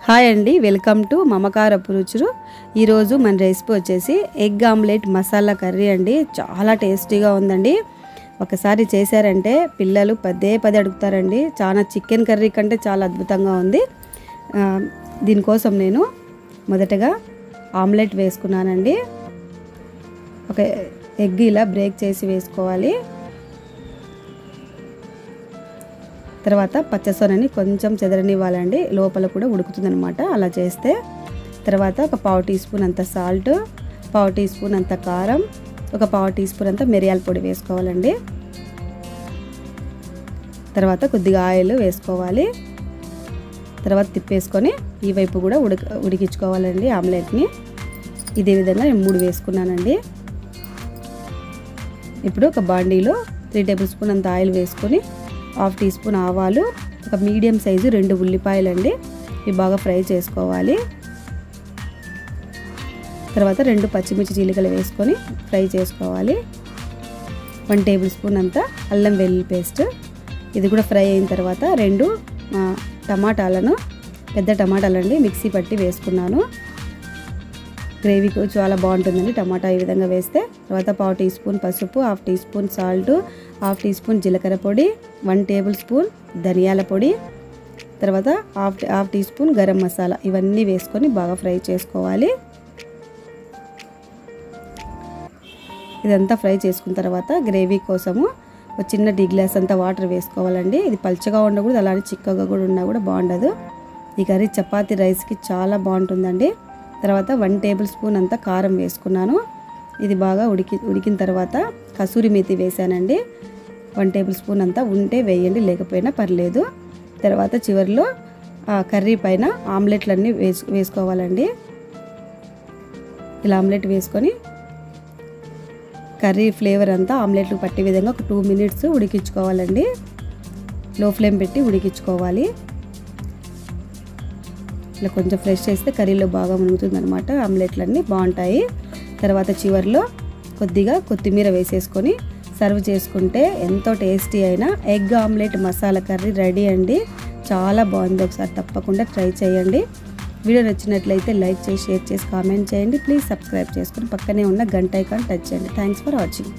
Hi అండి, welcome to మమకారపు రుచులు. ఈరోజు మన రెసిపీ వచ్చేసి ఎగ్ ఆమ్లెట్ మసాలా కర్రీ అండి. చాలా టేస్టీగా ఉందండి. ఒకసారి చేశారంటే పిల్లలు పదే పదే అడుగుతారండి. చాలా చికెన్ కర్రీ కంటే చాలా అద్భుతంగా ఉంది. దీనికోసం నేను మొదటగా ఆమ్లెట్ వేసుకున్నానండి. ఒక ఎగ్ ఇలా బ్రేక్ చేసి వేసుకోవాలి. తర్వాత పచ్చసొనని కొంచెం చెదరనివ్వాలండి, లోపల కూడా ఉడుకుతుందనమాట. అలా చేస్తే తర్వాత ఒక పావు టీ స్పూన్ అంత సాల్ట్, పావు టీ స్పూన్ అంత కారం, ఒక పావు టీ స్పూన్ అంత మిరియాల పొడి వేసుకోవాలండి. తర్వాత కొద్దిగా ఆయిల్ వేసుకోవాలి. తర్వాత తిప్పేసుకొని ఈ వైపు కూడా ఉడికించుకోవాలండి ఆమ్లెట్ని. ఇదే విధంగా నేను 3 వేసుకున్నానండి. ఇప్పుడు ఒక బాండీలో 3 టేబుల్ స్పూన్ అంత ఆయిల్ వేసుకొని 1/2 టీ స్పూన్ ఆవాలు, ఒక మీడియం సైజు 2 ఉల్లిపాయలు అండి, ఇవి బాగా ఫ్రై చేసుకోవాలి. తర్వాత 2 పచ్చిమిర్చి చీలికలు వేసుకొని ఫ్రై చేసుకోవాలి. 1 టేబుల్ స్పూన్ అంత అల్లం వెల్లుల్లి పేస్ట్, ఇది కూడా ఫ్రై అయిన తర్వాత 2 టమాటాలను, పెద్ద టమాటాలండి, మిక్సీ పట్టి వేసుకున్నాను. గ్రేవీకి చాలా బాగుంటుందండి టమాటా ఈ విధంగా వేస్తే. తర్వాత పావు టీ స్పూన్ పసుపు, 1/2 teaspoon salt, 1/2 teaspoon జీలకర్ర పొడి, 1 టేబుల్ స్పూన్ ధనియాల పొడి, తర్వాత 1/2 టీ స్పూన్ గరం మసాలా, ఇవన్నీ వేసుకొని బాగా ఫ్రై చేసుకోవాలి. ఇదంతా ఫ్రై చేసుకున్న తర్వాత గ్రేవీ కోసము ఒక చిన్న టీ గ్లాస్ అంతా వాటర్ వేసుకోవాలండి. ఇది పల్చగా ఉండకూడదు, అలానే చిక్కగా కూడా ఉన్నా కూడా బాగుండదు. ఈ కర్రీ చపాతీ రైస్కి చాలా బాగుంటుందండి. తర్వాత 1 టేబుల్ స్పూన్ అంతా కారం వేసుకున్నాను. ఇది బాగా ఉడికిన తర్వాత కసూరి మేతి వేసానండి. 1 టేబుల్ స్పూన్ అంతా ఉంటే వేయండి, లేకపోయినా పర్లేదు. తర్వాత చివరిలో కర్రీ పైన ఆమ్లెట్లన్నీ వేసుకోవాలండి. ఇలా ఆమ్లెట్ వేసుకొని కర్రీ ఫ్లేవర్ అంతా ఆమ్లెట్లు పట్టే విధంగా ఒక 2 మినిట్స్ ఉడికించుకోవాలండి. లో ఫ్లేమ్ పెట్టి ఉడికించుకోవాలి. ఇలా కొంచెం ఫ్రెష్ చేస్తే కర్రీలో బాగా మునుగుతుంది అనమాట, ఆమ్లెట్లన్నీ బాగుంటాయి. తర్వాత చివరిలో కొద్దిగా కొత్తిమీర వేసేసుకొని సర్వ్ చేసుకుంటే ఎంతో టేస్టీ అయిన egg omelette masala curry ready అండి. చాలా బాగుంది, ఒకసారి తప్పకుండా ట్రై చేయండి. వీడియో నచ్చినట్లయితే లైక్ చేసి, షేర్ చేసి, కామెంట్ చేయండి. ప్లీజ్ సబ్స్క్రైబ్ చేసుకొని పక్కనే ఉన్న గంట ఐకాన్ టచ్ చేయండి. Thanks for watching.